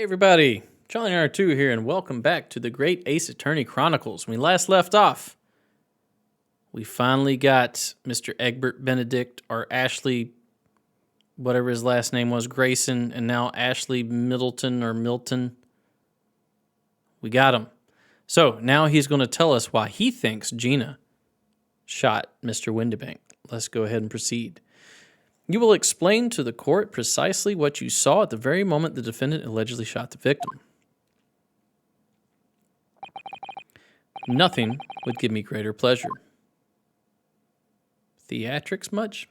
Hey everybody, Charlie R2 here, and welcome back to the Great Ace Attorney Chronicles. When we last left off, we finally got Mr. Egbert Benedict, or Ashley, whatever his last name was, Grayson, and now Ashley Middleton or Milton. We got him. So now he's going to tell us why he thinks Gina shot Mr. Windibank. Let's go ahead and proceed. You will explain to the court precisely what you saw at the very moment the defendant allegedly shot the victim. Nothing would give me greater pleasure. Theatrics much?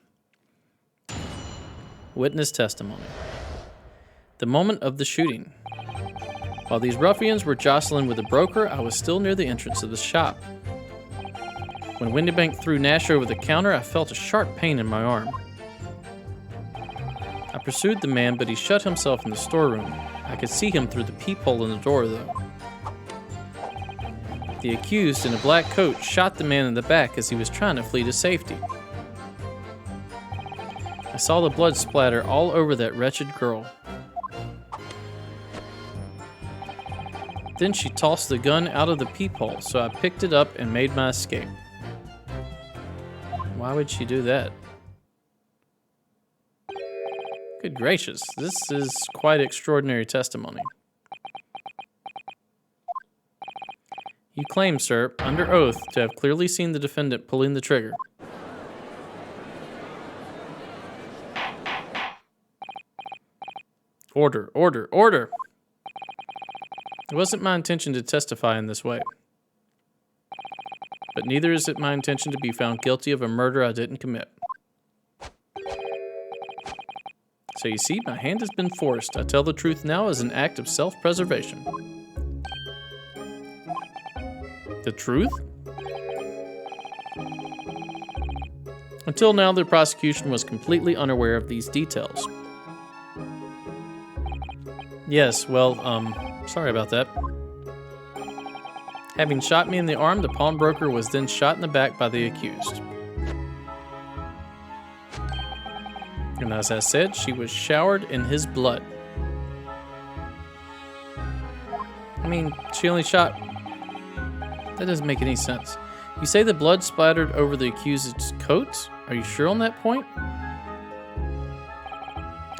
Witness testimony. The moment of the shooting. While these ruffians were jostling with a broker, I was still near the entrance of the shop. When Windibank threw Nash over the counter, I felt a sharp pain in my arm. I pursued the man, but he shut himself in the storeroom. I could see him through the peephole in the door, though. The accused, in a black coat, shot the man in the back as he was trying to flee to safety. I saw the blood splatter all over that wretched girl. Then she tossed the gun out of the peephole, so I picked it up and made my escape. Why would she do that? Good gracious, this is quite extraordinary testimony. You claim, sir, under oath, to have clearly seen the defendant pulling the trigger. Order, order, order! It wasn't my intention to testify in this way. But neither is it my intention to be found guilty of a murder I didn't commit. So you see, my hand has been forced. I tell the truth now as an act of self-preservation. The truth? Until now, the prosecution was completely unaware of these details. Yes, well, sorry about that. Having shot me in the arm, the pawnbroker was then shot in the back by the accused. And as I said, she was showered in his blood. I mean, she only shot... That doesn't make any sense. You say the blood splattered over the accused's coat? Are you sure on that point?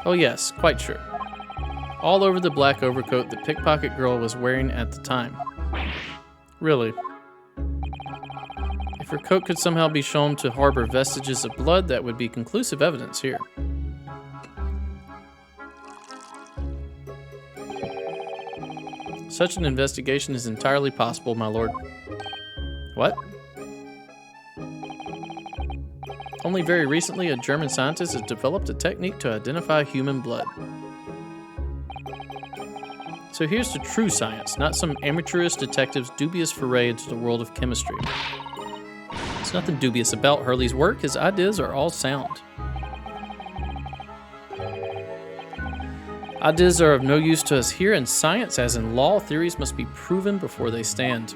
Oh yes, quite sure. All over the black overcoat the pickpocket girl was wearing at the time. Really? If her coat could somehow be shown to harbor vestiges of blood, that would be conclusive evidence here. Such an investigation is entirely possible, my lord. What? Only very recently, a German scientist has developed a technique to identify human blood. So here's to true science, not some amateurish detective's dubious foray into the world of chemistry. There's nothing dubious about Hurley's work. His ideas are all sound. Ideas are of no use to us here in science, as in law, theories must be proven before they stand.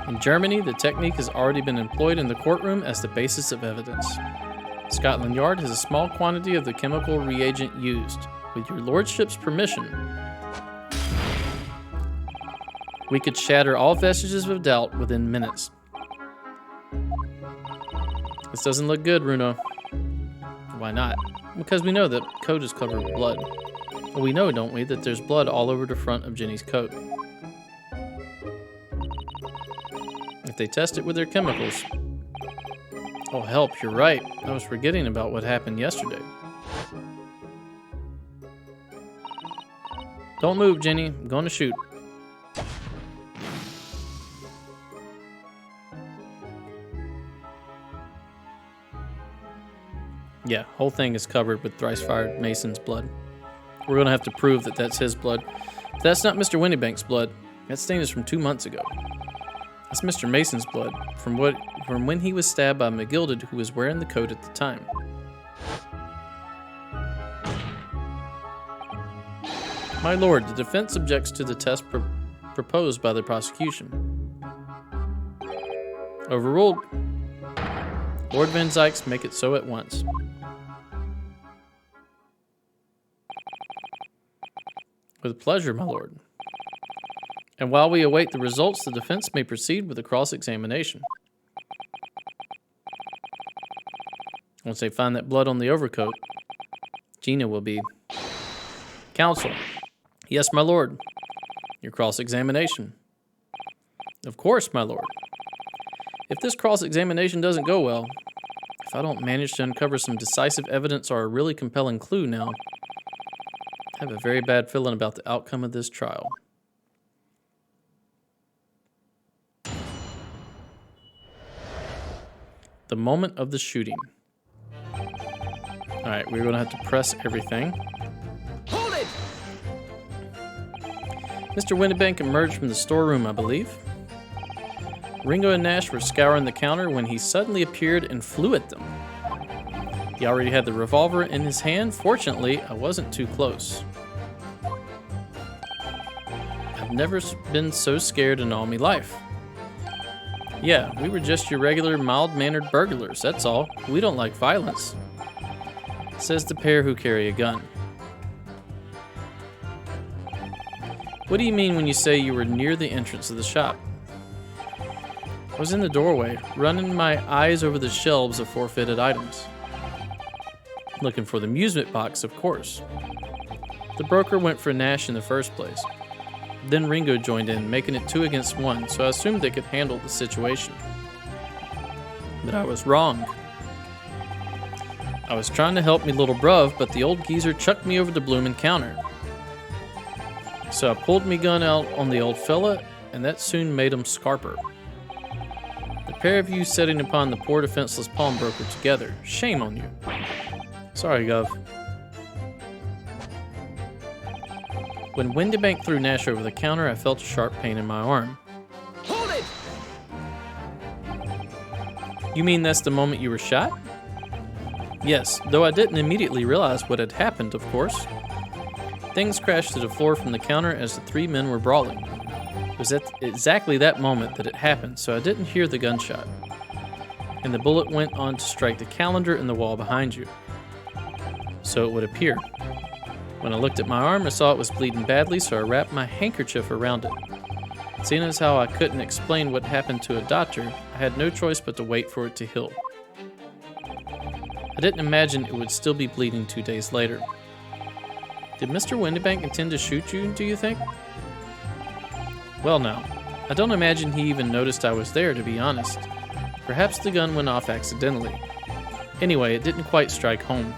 In Germany, the technique has already been employed in the courtroom as the basis of evidence. Scotland Yard has a small quantity of the chemical reagent used. With your lordship's permission, we could shatter all vestiges of doubt within minutes. This doesn't look good, Bruno. Why not? Because we know that coat is covered with blood. Well, we know, don't we, that there's blood all over the front of Jenny's coat. If they test it with their chemicals... Oh, help, you're right. I was forgetting about what happened yesterday. Don't move, Jenny. I'm going to shoot. Yeah, whole thing is covered with thrice-fired Mason's blood. We're going to have to prove that that's his blood. If that's not Mr. Windibank's blood, that stain is from 2 months ago. That's Mr. Mason's blood, from when he was stabbed by McGilded, who was wearing the coat at the time. My lord, the defense objects to the test proposed by the prosecution. Overruled. Lord Van Zykes, make it so at once. With pleasure, my lord. And while we await the results, the defense may proceed with the cross-examination. Once they find that blood on the overcoat, Gina will be... Counsel. Yes, my lord. Your cross-examination. Of course, my lord. If this cross-examination doesn't go well, if I don't manage to uncover some decisive evidence or a really compelling clue now, I have a very bad feeling about the outcome of this trial. The moment of the shooting. All right, we're going to have to press everything. Hold it! Mr. Windibank emerged from the storeroom, I believe. Ringo and Nash were scouring the counter when he suddenly appeared and flew at them. He already had the revolver in his hand. Fortunately, I wasn't too close. I've never been so scared in all my life. Yeah, we were just your regular mild-mannered burglars, that's all. We don't like violence, says the pair who carry a gun. What do you mean when you say you were near the entrance of the shop? I was in the doorway, running my eyes over the shelves of forfeited items. Looking for the amusement box, of course. The broker went for Nash in the first place. Then Ringo joined in, making it 2 against 1, so I assumed they could handle the situation. But I was wrong. I was trying to help me little bruv, but the old geezer chucked me over the bloomin' counter. So I pulled me gun out on the old fella, and that soon made him scarper. The pair of you sitting upon the poor defenseless pawnbroker together. Shame on you. Sorry, Gov. When Windibank threw Nash over the counter, I felt a sharp pain in my arm. Hold it! You mean that's the moment you were shot? Yes, though I didn't immediately realize what had happened, of course. Things crashed to the floor from the counter as the 3 men were brawling. It was at exactly that moment that it happened, so I didn't hear the gunshot. And the bullet went on to strike the calendar in the wall behind you. So it would appear. When I looked at my arm, I saw it was bleeding badly, so I wrapped my handkerchief around it. Seeing as how I couldn't explain what happened to a doctor, I had no choice but to wait for it to heal. I didn't imagine it would still be bleeding 2 days later. Did Mr. Windibank intend to shoot you, do you think? Well now, I don't imagine he even noticed I was there, to be honest. Perhaps the gun went off accidentally. Anyway, it didn't quite strike home.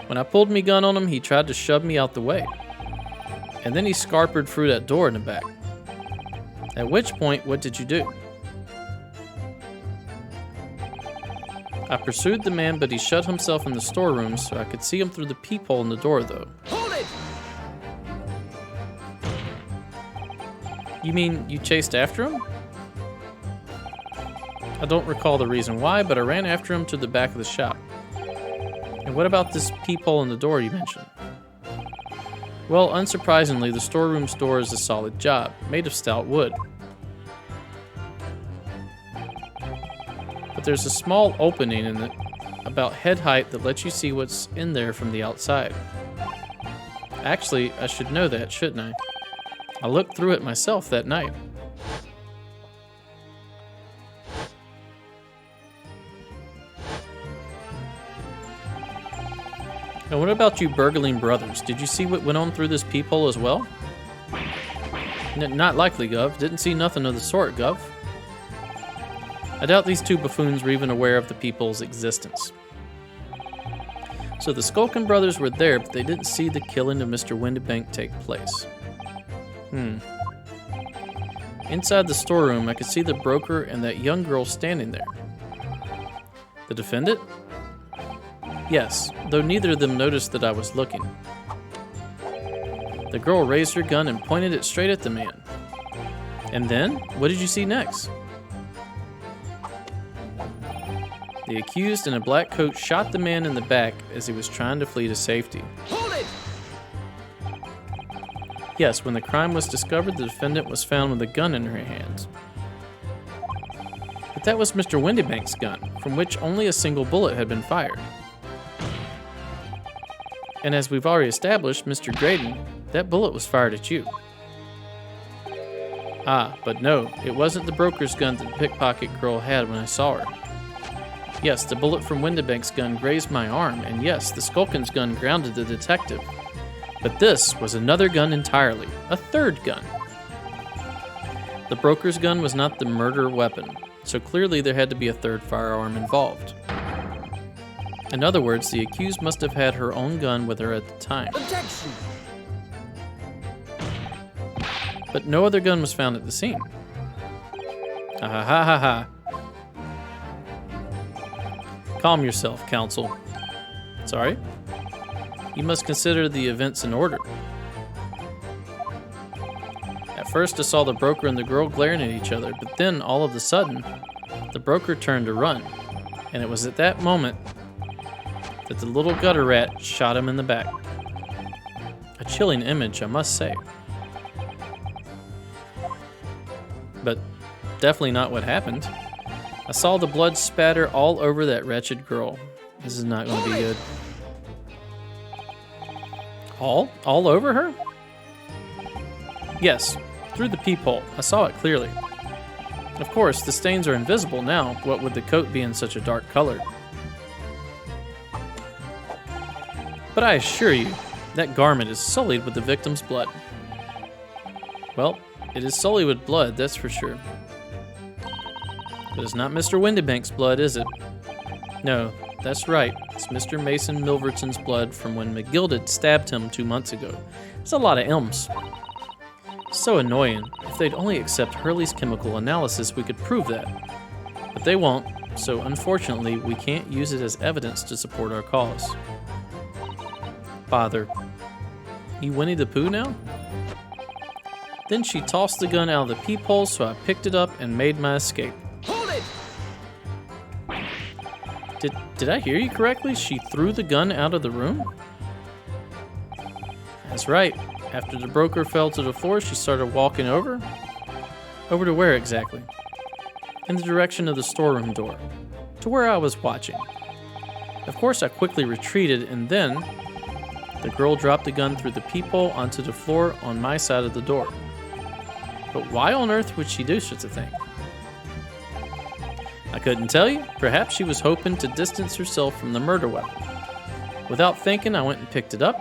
When I pulled me gun on him, he tried to shove me out the way. And then he scarpered through that door in the back. At which point, what did you do? I pursued the man, but he shut himself in the storeroom so I could see him through the peephole in the door, though. Hold it! You mean you chased after him? I don't recall the reason why, but I ran after him to the back of the shop. And what about this peephole in the door you mentioned? Well, unsurprisingly, the storeroom's door is a solid job, made of stout wood. But there's a small opening in it, about head height, that lets you see what's in there from the outside. Actually, I should know that, shouldn't I? I looked through it myself that night. And what about you burgling brothers? Did you see what went on through this peephole as well? Not likely, Gov. Didn't see nothing of the sort, Gov. I doubt these 2 buffoons were even aware of the peephole's existence. So the Skulkin brothers were there, but they didn't see the killing of Mr. Windibank take place. Inside the storeroom, I could see the broker and that young girl standing there. The defendant? Yes, though neither of them noticed that I was looking. The girl raised her gun and pointed it straight at the man. And then, what did you see next? The accused in a black coat shot the man in the back as he was trying to flee to safety. Hold it! Yes, when the crime was discovered, the defendant was found with a gun in her hands. But that was Mr. Windibank's gun, from which only a single bullet had been fired. And as we've already established, Mr. Graydon, that bullet was fired at you. Ah, but no, it wasn't the broker's gun that the pickpocket girl had when I saw her. Yes, the bullet from Windibank's gun grazed my arm, and yes, the Skulkin's gun grounded the detective. But this was another gun entirely, a third gun. The broker's gun was not the murder weapon, so clearly there had to be a third firearm involved. In other words, the accused must have had her own gun with her at the time. Objection! But no other gun was found at the scene. Ha ha ha ha ha. Calm yourself, counsel. Sorry? You must consider the events in order. At first I saw the broker and the girl glaring at each other, but then all of a sudden, the broker turned to run. And it was at that moment that the little gutter rat shot him in the back. A chilling image, I must say. But definitely not what happened. I saw the blood spatter all over that wretched girl. This is not going to be good. All over her? Yes, through the peephole. I saw it clearly. Of course, the stains are invisible now, what with the coat being such a dark color. But I assure you, that garment is sullied with the victim's blood. Well, it is sullied with blood, that's for sure. But it's not Mr. Windibank's blood, is it? No, that's right. It's Mr. Mason Milverton's blood from when McGilded stabbed him 2 months ago. It's a lot of M's. So annoying. If they'd only accept Hurley's chemical analysis, we could prove that. But they won't, so unfortunately, we can't use it as evidence to support our cause. Father. You Winnie the Pooh now? Then she tossed the gun out of the peephole, so I picked it up and made my escape. Hold it! Did I hear you correctly? She threw the gun out of the room? That's right. After the broker fell to the floor, she started walking over. Over to where exactly? In the direction of the storeroom door, to where I was watching. Of course, I quickly retreated, and then the girl dropped the gun through the peephole onto the floor on my side of the door. But why on earth would she do such a thing? I couldn't tell you. Perhaps she was hoping to distance herself from the murder weapon. Without thinking, I went and picked it up.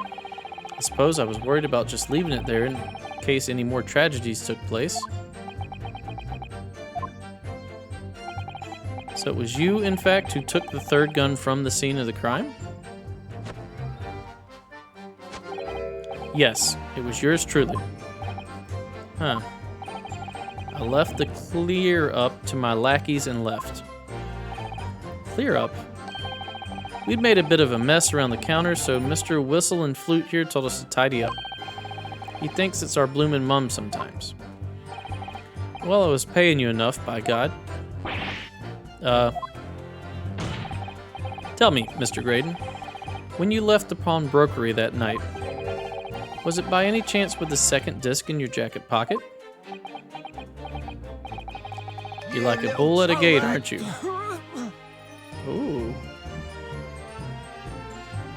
I suppose I was worried about just leaving it there in case any more tragedies took place. So it was you, in fact, who took the third gun from the scene of the crime? Yes, it was yours truly. Huh. I left the clear up to my lackeys and left. Clear up? We'd made a bit of a mess around the counter, so Mr. Whistle and Flute here told us to tidy up. He thinks it's our bloomin' mum sometimes. Well, I was paying you enough, by God. Tell me, Mr. Graydon, when you left the pawnbrokery that night, was it by any chance with the second disc in your jacket pocket? You're like a bull at a gate, aren't you? Ooh.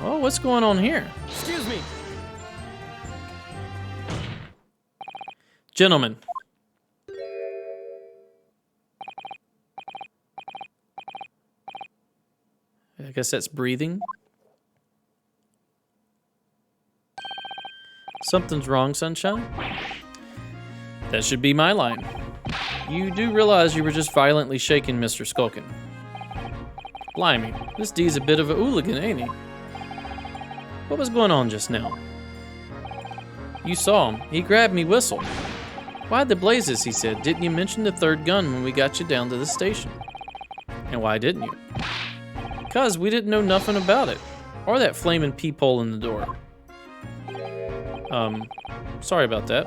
Oh, what's going on here? Excuse me. Gentlemen. I guess that's breathing. Something's wrong, Sunshine? That should be my line. You do realize you were just violently shaking Mr. Skulkin. Blimey, this D's a bit of a hooligan, ain't he? What was going on just now? You saw him. He grabbed me whistle. Why the blazes, he said, didn't you mention the third gun when we got you down to the station? And why didn't you? 'Cause we didn't know nothing about it. Or that flaming peephole in the door. Sorry about that.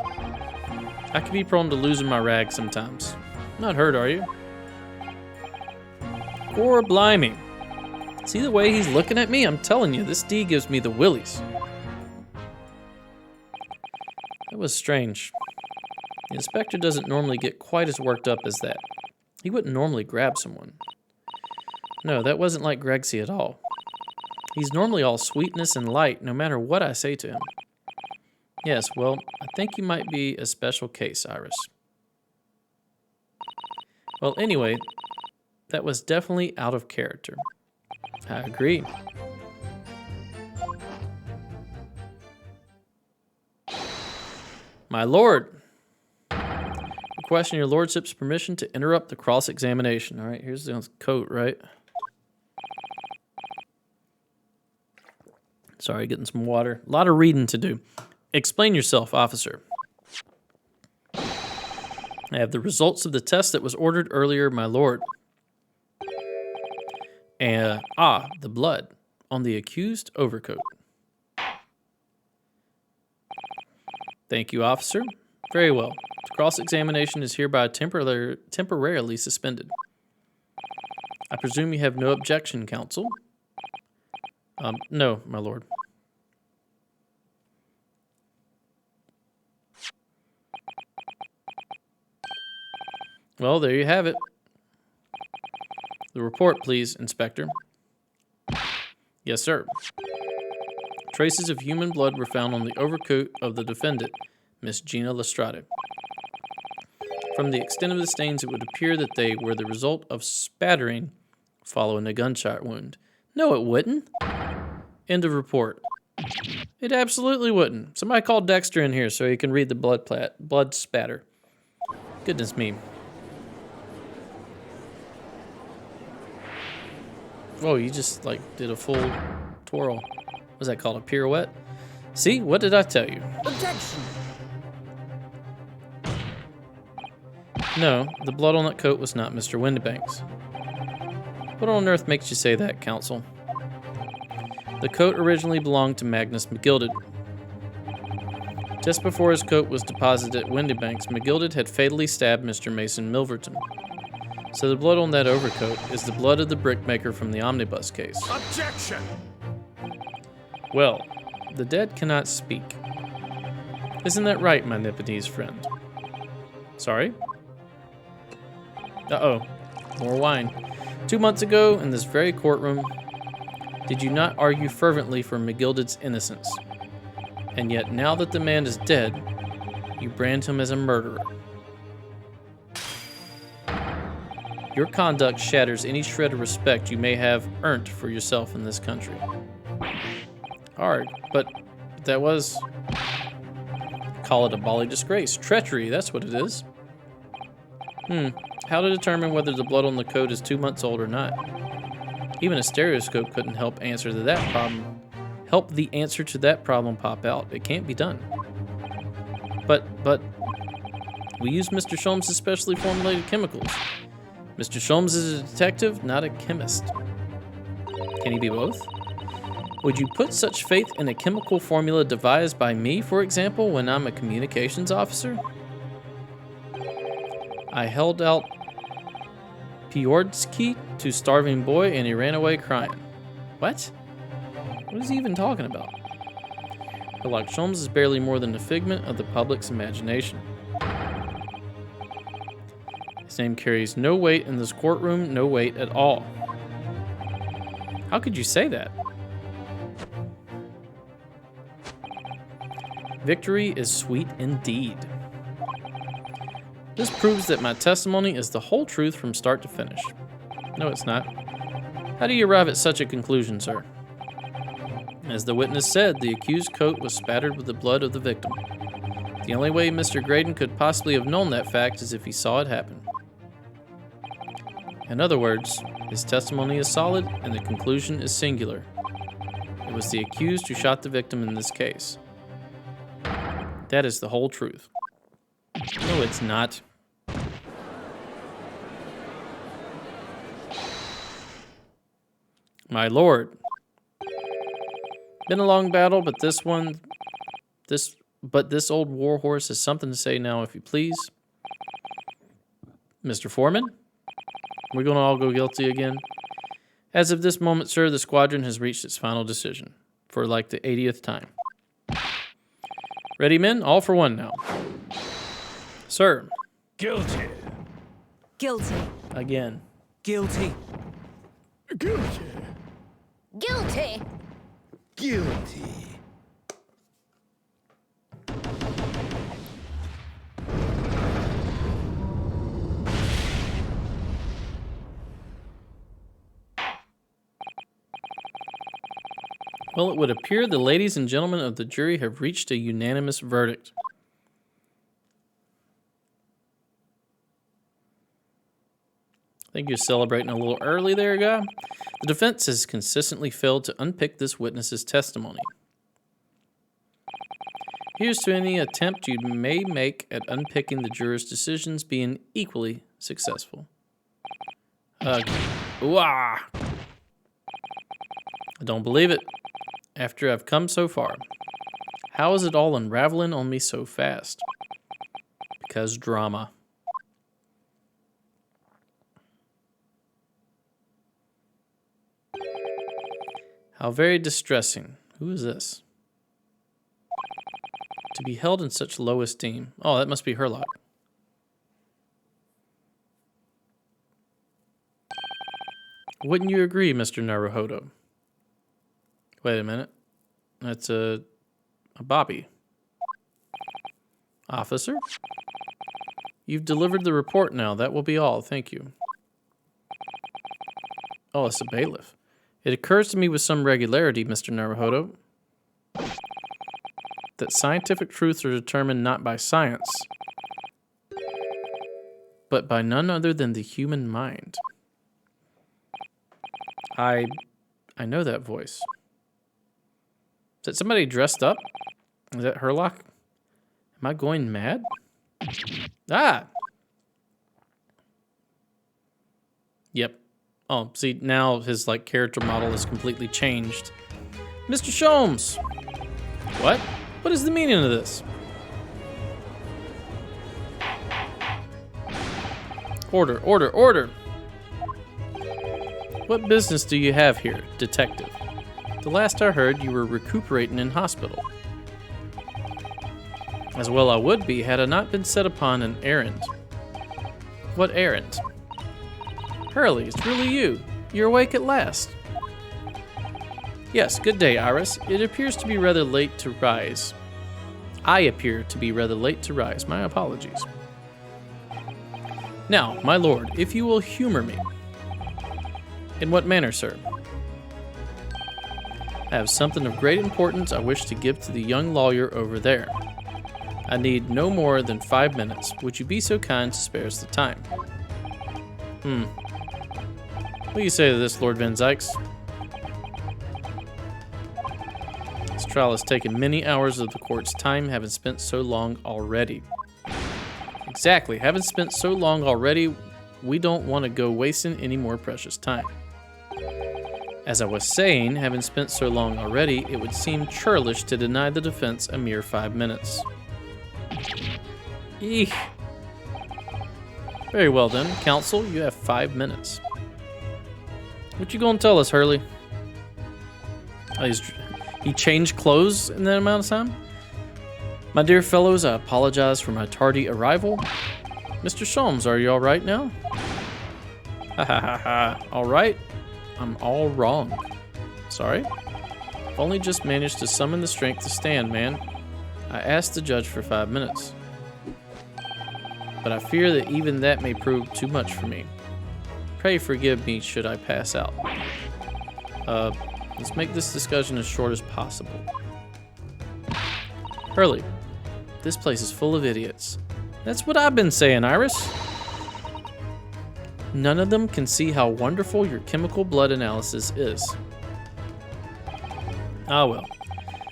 I can be prone to losing my rag sometimes. Not hurt, are you? Poor blimey. See the way he's looking at me? I'm telling you, this D gives me the willies. That was strange. The inspector doesn't normally get quite as worked up as that. He wouldn't normally grab someone. No, that wasn't like Gregsy at all. He's normally all sweetness and light, no matter what I say to him. Yes, well, I think you might be a special case, Iris. Well, anyway, that was definitely out of character. I agree. My lord, requesting your lordship's permission to interrupt the cross-examination. All right, here's the coat, right? Sorry, getting some water. A lot of reading to do. Explain yourself, officer. I have the results of the test that was ordered earlier, my lord. And, the blood on the accused overcoat. Thank you, officer. Very well. The cross-examination is hereby temporarily suspended. I presume you have no objection, counsel? No, my lord. Well, there you have it. The report, please, Inspector. Yes, sir. Traces of human blood were found on the overcoat of the defendant, Miss Gina Lestrade. From the extent of the stains, it would appear that they were the result of spattering following a gunshot wound. No, it wouldn't. End of report. It absolutely wouldn't. Somebody call Dexter in here so he can read the blood spatter. Goodness me. Oh, you just, did a full twirl. What's that called, a pirouette? See, what did I tell you? Objection! No, the blood on that coat was not Mr. Windibank's. What on earth makes you say that, counsel? The coat originally belonged to Magnus McGilded. Just before his coat was deposited at Windibank's, McGilded had fatally stabbed Mr. Mason Milverton. So the blood on that overcoat is the blood of the brickmaker from the omnibus case. Objection! Well, the dead cannot speak. Isn't that right, my Nipponese friend? Sorry? Uh-oh. More wine. 2 months ago, in this very courtroom, did you not argue fervently for McGilded's innocence? And yet, now that the man is dead, you brand him as a murderer. Your conduct shatters any shred of respect you may have earned for yourself in this country. Hard, but that was... Call it a bally disgrace. Treachery, that's what it is. How to determine whether the blood on the coat is 2 months old or not? Even a stereoscope couldn't help the answer to that problem pop out. It can't be done. But we use Mr. Sholmes' specially formulated chemicals. Mr. Sholmes is a detective, not a chemist. Can he be both? Would you put such faith in a chemical formula devised by me, for example, when I'm a communications officer? I held out Piorsky to starving boy and he ran away crying. What? What is he even talking about? Sherlock Sholmes is barely more than a figment of the public's imagination. His name carries no weight in this courtroom, no weight at all. How could you say that? Victory is sweet indeed. This proves that my testimony is the whole truth from start to finish. No, it's not. How do you arrive at such a conclusion, sir? As the witness said, the accused coat was spattered with the blood of the victim. The only way Mr. Graydon could possibly have known that fact is if he saw it happen. In other words, his testimony is solid and the conclusion is singular. It was the accused who shot the victim in this case. That is the whole truth. No, it's not. My lord. Been a long battle, but this old warhorse has something to say now, if you please. Mr. Foreman? We're going to all go guilty again? As of this moment, sir, the squadron has reached its final decision. For the 80th time. Ready, men? All for one now. Sir. Guilty. Guilty. Again. Guilty. Guilty. Guilty. Guilty. Well, it would appear the ladies and gentlemen of the jury have reached a unanimous verdict. I think you're celebrating a little early there, guy. The defense has consistently failed to unpick this witness's testimony. Here's to any attempt you may make at unpicking the jurors' decisions being equally successful. Ooh, ah. I don't believe it. After I've come so far, how is it all unraveling on me so fast? Because drama. How very distressing. Who is this? To be held in such low esteem. Oh, that must be Herlock. Wouldn't you agree, Mr. Naruhodo? Wait a minute. That's a Bobby. Officer? You've delivered the report now. That will be all. Thank you. Oh, it's a bailiff. It occurs to me with some regularity, Mr. Naruhodo, that scientific truths are determined not by science, but by none other than the human mind. I know that voice. Is that somebody dressed up? Is that Herlock? Am I going mad? Ah! Yep. Oh, see, now his, like, character model is completely changed. Mr. Sholmes! What? What is the meaning of this? Order, order, order! What business do you have here, detective? The last I heard, you were recuperating in hospital. As well I would be had I not been set upon an errand. What errand? Hurley, it's really you. You're awake at last. Yes, good day, Iris. It appears to be rather late to rise. I appear to be rather late to rise. My apologies. Now, my lord, if you will humor me. In what manner, sir? I have something of great importance I wish to give to the young lawyer over there. I need no more than 5 minutes. Would you be so kind to spare us the time? What do you say to this, Lord Van Zykes? This trial has taken many hours of the court's time, having spent so long already. Exactly, having spent so long already, we don't want to go wasting any more precious time. As I was saying, having spent so long already, it would seem churlish to deny the defense a mere 5 minutes. Eek. Very well then, counsel, you have 5 minutes. What you gonna tell us, Hurley? Oh, he changed clothes in that amount of time? My dear fellows, I apologize for my tardy arrival. Mr. Sholmes, are you all right now? Ha ha ha ha. All right? I'm all wrong. Sorry? I've only just managed to summon the strength to stand, man. I asked the judge for 5 minutes. But I fear that even that may prove too much for me. Pray forgive me should I pass out. Let's make this discussion as short as possible. Hurley, this place is full of idiots. That's what I've been saying, Iris. None of them can see how wonderful your chemical blood analysis is. Ah well,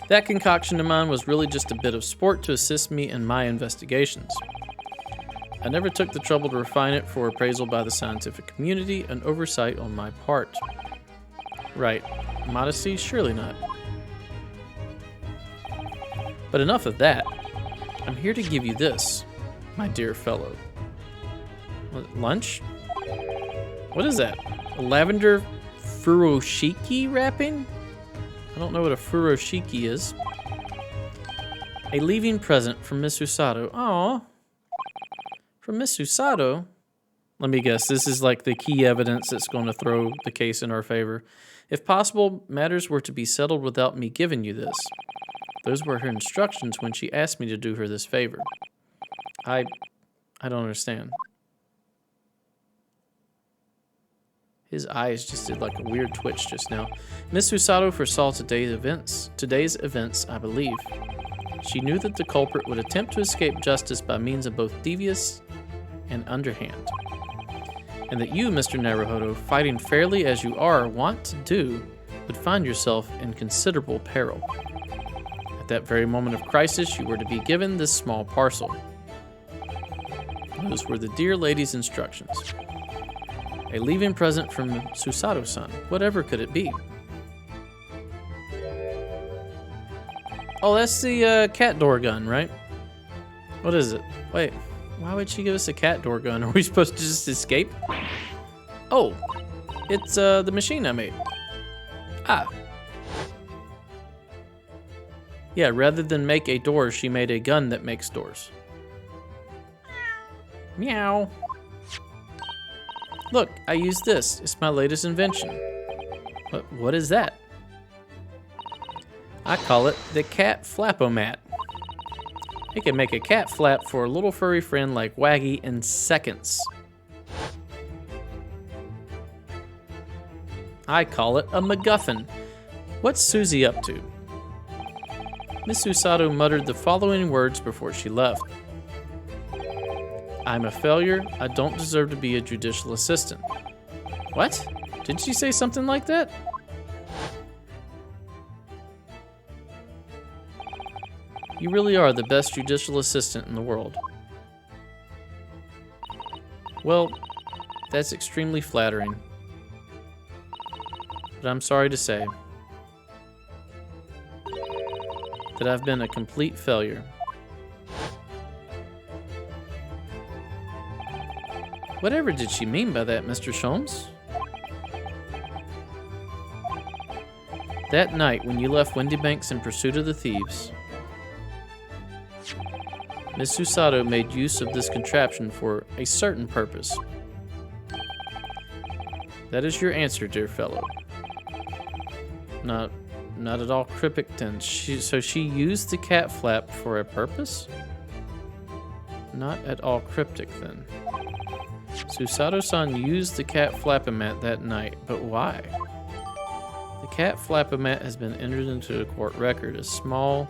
that concoction of mine was really just a bit of sport to assist me in my investigations. I never took the trouble to refine it for appraisal by the scientific community, an oversight on my part. Right, modesty? Surely not. But enough of that. I'm here to give you this, my dear fellow. What, lunch? What is that? A lavender furoshiki wrapping? I don't know what a furoshiki is. A leaving present from Miss Usato. Aww. From Miss Usato? Let me guess. This is like the key evidence that's going to throw the case in our favor. If possible, matters were to be settled without me giving you this. Those were her instructions when she asked me to do her this favor. I don't understand. His eyes just did like a weird twitch just now. Miss Susato foresaw today's events, I believe. She knew that the culprit would attempt to escape justice by means of both devious and underhand. And that you, Mr. Naruhodo, fighting fairly as you are wont to do, would find yourself in considerable peril. At that very moment of crisis, you were to be given this small parcel. Those were the dear lady's instructions. A leaving present from Susato-san. Whatever could it be? Oh, that's the cat door gun, right? What is it? Wait, why would she give us a cat door gun? Are we supposed to just escape? Oh, it's the machine I made. Ah. Yeah, rather than make a door, she made a gun that makes doors. Meow. Look, I use this. It's my latest invention. What is that? I call it the cat flapomat. It can make a cat flap for a little furry friend like Waggy in seconds. I call it a MacGuffin. What's Susie up to? Miss Susato muttered the following words before she left. I'm a failure. I don't deserve to be a judicial assistant. What? Did she say something like that? You really are the best judicial assistant in the world. Well, that's extremely flattering. But I'm sorry to say that I've been a complete failure. Whatever did she mean by that, Mr. Sholmes? That night when you left Windybanks in pursuit of the thieves, Miss Susato made use of this contraption for a certain purpose. That is your answer, dear fellow. Not at all cryptic then. So she used the cat flap for a purpose? Not at all cryptic then. Susato-san used the cat flapomat that night, but why? The cat flapomat has been entered into a court record. A small,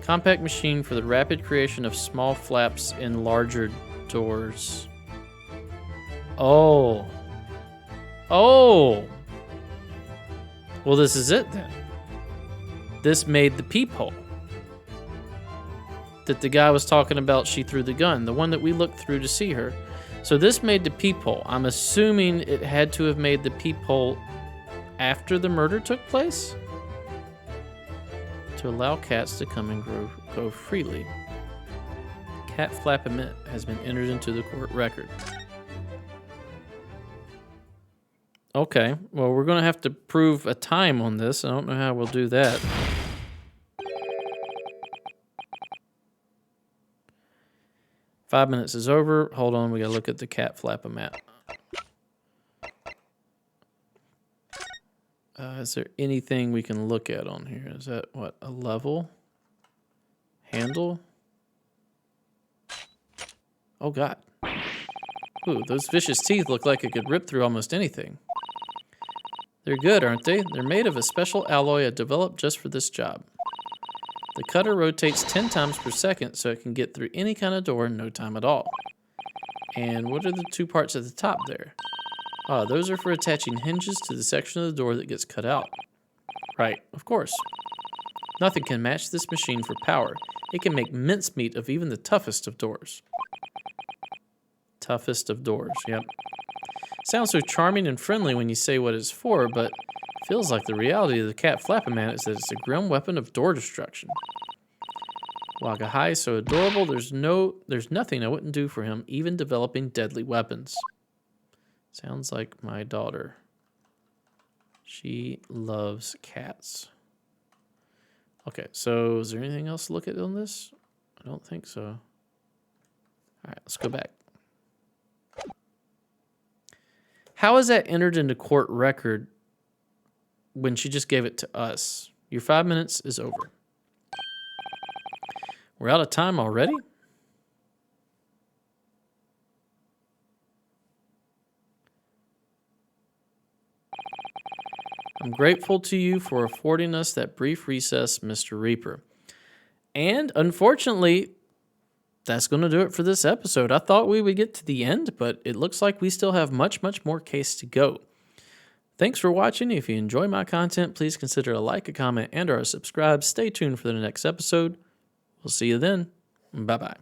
compact machine for the rapid creation of small flaps in larger doors. Oh. Oh! Well, this is it then. This made the peephole that the guy was talking about. She threw the gun, the one that we looked through to see her. So this made the peephole. I'm assuming it had to have made the peephole after the murder took place to allow cats to come and go freely. Cat flapomat has been entered into the court record. Okay, well, we're going to have to prove a time on this. I don't know how we'll do that. Five minutes is over. Hold on, we got to look at the cat flapomat. Is there anything we can look at on here? Is that, what, a level? Handle? Oh, God. Ooh, those vicious teeth look like it could rip through almost anything. They're good, aren't they? They're made of a special alloy developed just for this job. The cutter rotates 10 times per second so it can get through any kind of door in no time at all. And what are the two parts at the top there? Ah, those are for attaching hinges to the section of the door that gets cut out. Right, of course. Nothing can match this machine for power. It can make mincemeat of even the toughest of doors. Toughest of doors, yep. Sounds so charming and friendly when you say what it's for, but feels like the reality of the cat flapomat is that it's a grim weapon of door destruction. Wagahai is so adorable, there's nothing I wouldn't do for him, even developing deadly weapons. Sounds like my daughter. She loves cats. Okay, so is there anything else to look at on this? I don't think so. All right, let's go back. How is that entered into court record when she just gave it to us? Your 5 minutes is over. We're out of time already? I'm grateful to you for affording us that brief recess, Mr. Reaper. And unfortunately, that's going to do it for this episode. I thought we would get to the end, but it looks like we still have much, much more case to go. Thanks for watching. If you enjoy my content, please consider a like, a comment, and or a subscribe. Stay tuned for the next episode. We'll see you then. Bye-bye.